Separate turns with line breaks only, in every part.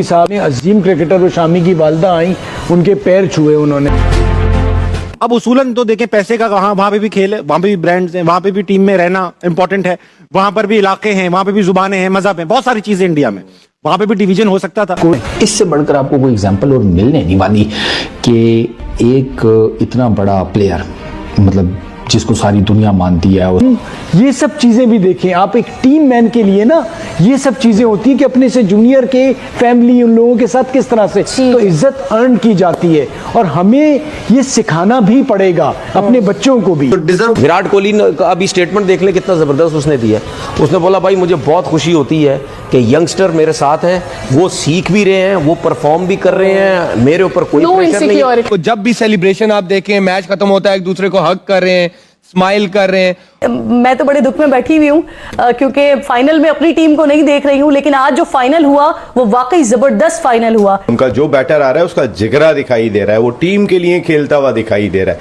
कोहली साहब ने अजीम क्रिकेटर और शामी की वालदा आई, उनके पैर छुए उन्होंने।
अब उसूलन तो देखें पैसे का कहाँ, वहां पे भी खेल है, वहां पे भी ब्रांड्स हैं, वहां पे भी टीम में रहना इंपॉर्टेंट है, वहां पर भी इलाके हैं, वहां पे भी जुबानें हैं, मजहब है, बहुत सारी चीजें इंडिया में, वहां पे भी डिवीजन हो सकता था।
इससे बढ़कर आपको कोई एग्जांपल और मिलने नहीं वाली कि एक इतना बड़ा प्लेयर, मतलब जिसको सारी दुनिया मानती है। और
ये सब चीजें भी देखें आप, एक टीम मैन के लिए ना ये सब चीजें होती हैं कि अपने से जूनियर के फैमिली उन लोगों के साथ किस तरह से तो इज्जत अर्न की जाती है, और हमें ये सिखाना भी पड़ेगा अपने बच्चों को भी।
विराट कोहली का अभी स्टेटमेंट देख ले कितना जबरदस्त उसने दिया। उसने बोला भाई मुझे बहुत खुशी होती है कि यंगस्टर मेरे साथ है, वो सीख भी रहे हैं, वो परफॉर्म भी कर रहे हैं, मेरे ऊपर कोई प्रेशर नहीं है।
तो जब भी सेलिब्रेशन आप देखें, मैच खत्म होता है, एक दूसरे को हग कर रहे हैं, स्माइल कर रहे हैं।
मैं तो बड़े दुख में बैठी हुई हूँ क्योंकि फाइनल में अपनी टीम को नहीं देख रही हूँ, लेकिन आज जो फाइनल हुआ वो वाकई जबरदस्त फाइनल हुआ।
उनका जो बैटर आ रहा है उसका जिगरा दिखाई दे रहा है, वो टीम के लिए खेलता हुआ दिखाई दे रहा है,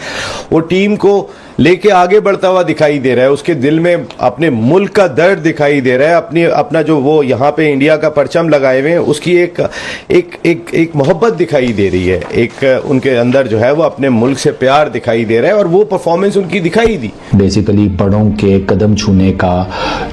वो टीम को लेके आगे बढ़ता हुआ दिखाई दे रहा है, उसके दिल में अपने मुल्क का दर्द दिखाई दे रहा है, अपना जो वो यहाँ पे इंडिया का परचम लगाए हुए हैं उसकी एक मोहब्बत दिखाई दे रही है, एक उनके अंदर जो है वो अपने मुल्क से प्यार दिखाई दे रहा है, और वो परफॉर्मेंस उनकी दिखाई दी।
बेसिकली बड़ों के कदम छूने का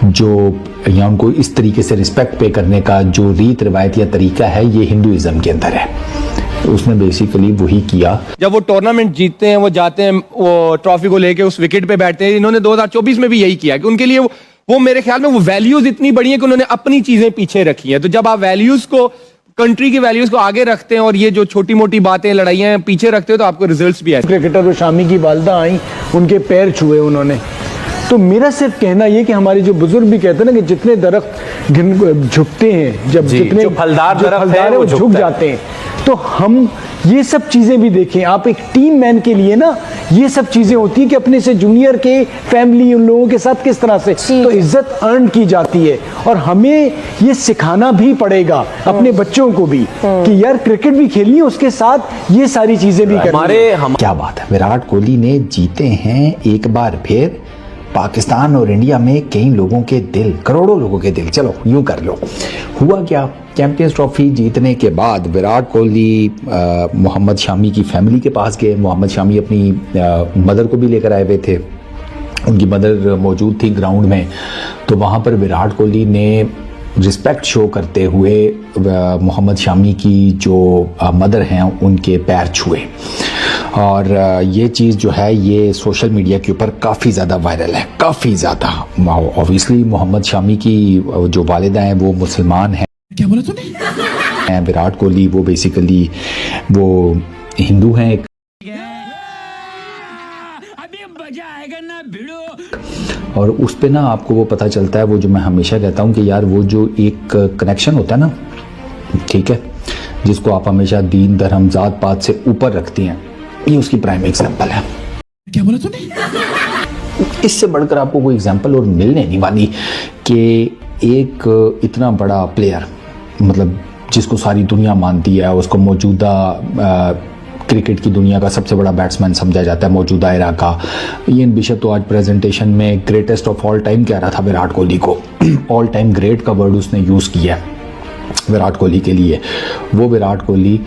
जो, या उनको इस तरीके से रिस्पेक्ट पे करने का जो रीत रिवायत या तरीका है, ये हिंदुइज्म के अंदर है। उसने बेसिकली वही किया।
जब वो टूर्नामेंट जीतते हैं, वो जाते हैं, वो ट्रॉफी को लेके उस विकेट पे बैठते हैं। इन्होंने 2024 में भी यही किया कि उनके लिए वो मेरे ख्याल में वो वैल्यूज इतनी बड़ी है कि उन्होंने अपनी चीजें पीछे रखी हैं। तो जब आप वैल्यूज को, कंट्री की वैल्यूज को आगे रखते हैं और ये जो छोटी मोटी बातें, लड़ाइयां पीछे रखते हो, तो आपको रिजल्ट्स भी आए।
क्रिकेटर और शामी की वालदा आई, उनके पैर छुए उन्होंने। तो मेरा सिर्फ कहना ये कि हमारे जो बुजुर्ग भी कहते हैं ना कि जितने दरख्त झुकते हैं, जब जितने
जो फलदार दरख्त है वो
झुक जाते हैं, तो हम ये सब चीजें भी देखें आप, एक टीम मैन के लिए ना ये सब चीजें होती हैं कि अपने से जूनियर के फैमिली उन लोगों के साथ किस तरह से तो इज्जत अर्न की जाती है, और हमें ये सिखाना भी पड़ेगा अपने बच्चों को भी कि यार क्रिकेट भी खेलनी है, उसके साथ ये सारी चीजें भी करनी है।
क्या बात है, विराट कोहली ने जीते हैं एक बार फिर पाकिस्तान और इंडिया में कई लोगों के दिल, करोड़ों लोगों के दिल। चलो यूं कर लो, हुआ क्या, चैंपियंस ट्रॉफी जीतने के बाद विराट कोहली मोहम्मद शामी की फैमिली के पास गए। मोहम्मद शामी अपनी मदर को भी लेकर आए हुए थे, उनकी मदर मौजूद थी ग्राउंड में। तो वहाँ पर विराट कोहली ने रिस्पेक्ट शो करते हुए मोहम्मद शामी की जो मदर हैं उनके पैर छुए, और ये चीज़ जो है ये सोशल मीडिया के ऊपर काफ़ी ज़्यादा वायरल है, काफ़ी ज़्यादा। ऑब्वियसली मोहम्मद शामी की जो वालिदा हैं वो मुसलमान हैं।
क्या बोला तूने?
विराट कोहली वो बेसिकली वो हिंदू हैं। और उस पे ना आपको वो पता चलता है, वो जो मैं हमेशा कहता हूँ कि यार वो जो एक कनेक्शन होता है ना, ठीक है, जिसको आप हमेशा दीन धर्म जात पात से ऊपर रखती हैं, ये उसकी प्राइम एग्जांपल है।
क्या बोला तूने?
इससे बढ़कर आपको कोई एग्जांपल और मिलने नहीं वाली कि एक इतना बड़ा प्लेयर, मतलब जिसको सारी दुनिया मानती है, उसको मौजूदा क्रिकेट की दुनिया का सबसे बड़ा बैट्समैन समझा जाता है मौजूदा एरा का। इयन बिशप तो आज प्रेजेंटेशन में ग्रेटेस्ट ऑफ ऑल टाइम कह रहा था विराट कोहली को। ऑल टाइम ग्रेट का वर्ड उसने यूज़ किया विराट कोहली के लिए। वो विराट कोहली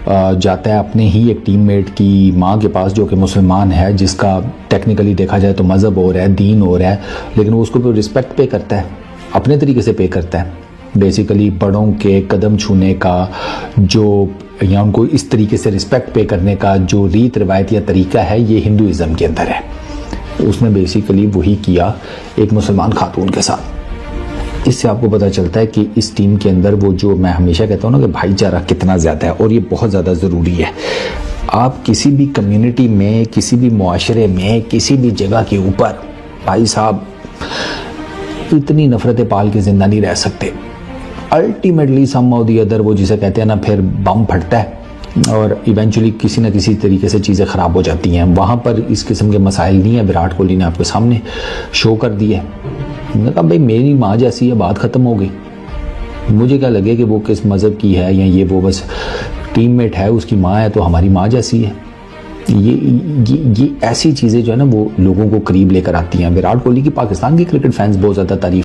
जाता है अपने ही एक टीममेट की माँ के पास जो कि मुसलमान है, जिसका टेक्निकली देखा जाए तो मज़हब हो रहा है, दीन हो रहा है, लेकिन वो उसको रिस्पेक्ट पे करता है, अपने तरीके से पे करता है। बेसिकली बड़ों के कदम छूने का जो, या उनको इस तरीके से रिस्पेक्ट पे करने का जो रीत रिवायत या तरीका है, ये हिंदुइज्म के अंदर है। उसने बेसिकली वही किया एक मुसलमान खातून के साथ। इससे आपको पता चलता है कि इस टीम के अंदर वो जो मैं हमेशा कहता हूँ ना कि भाईचारा कितना ज़्यादा है, और ये बहुत ज़्यादा ज़रूरी है। आप किसी भी कम्युनिटी में, किसी भी मुआशरे में, किसी भी जगह के ऊपर भाई साहब इतनी नफरतें पाल के ज़िंदा नहीं रह सकते। अल्टीमेटली सम और दी अदर, वो जिसे कहते हैं ना, फिर बम फटता है और इवेंचुअली किसी न किसी तरीके से चीज़ें ख़राब हो जाती हैं। वहाँ पर इस किस्म के मसाइल नहीं है, विराट कोहली ने आपके सामने शो कर दिए। मैंने कहा भाई मेरी माँ जैसी है, बात ख़त्म हो गई। मुझे क्या लगे कि वो किस मज़हब की है या ये वो बस टीममेट है, उसकी माँ है तो हमारी माँ जैसी है। ये ऐसी चीज़ें जो है ना वो लोगों को करीब लेकर आती हैं। विराट कोहली की पाकिस्तान की क्रिकेट फैंस बहुत ज़्यादा तारीफ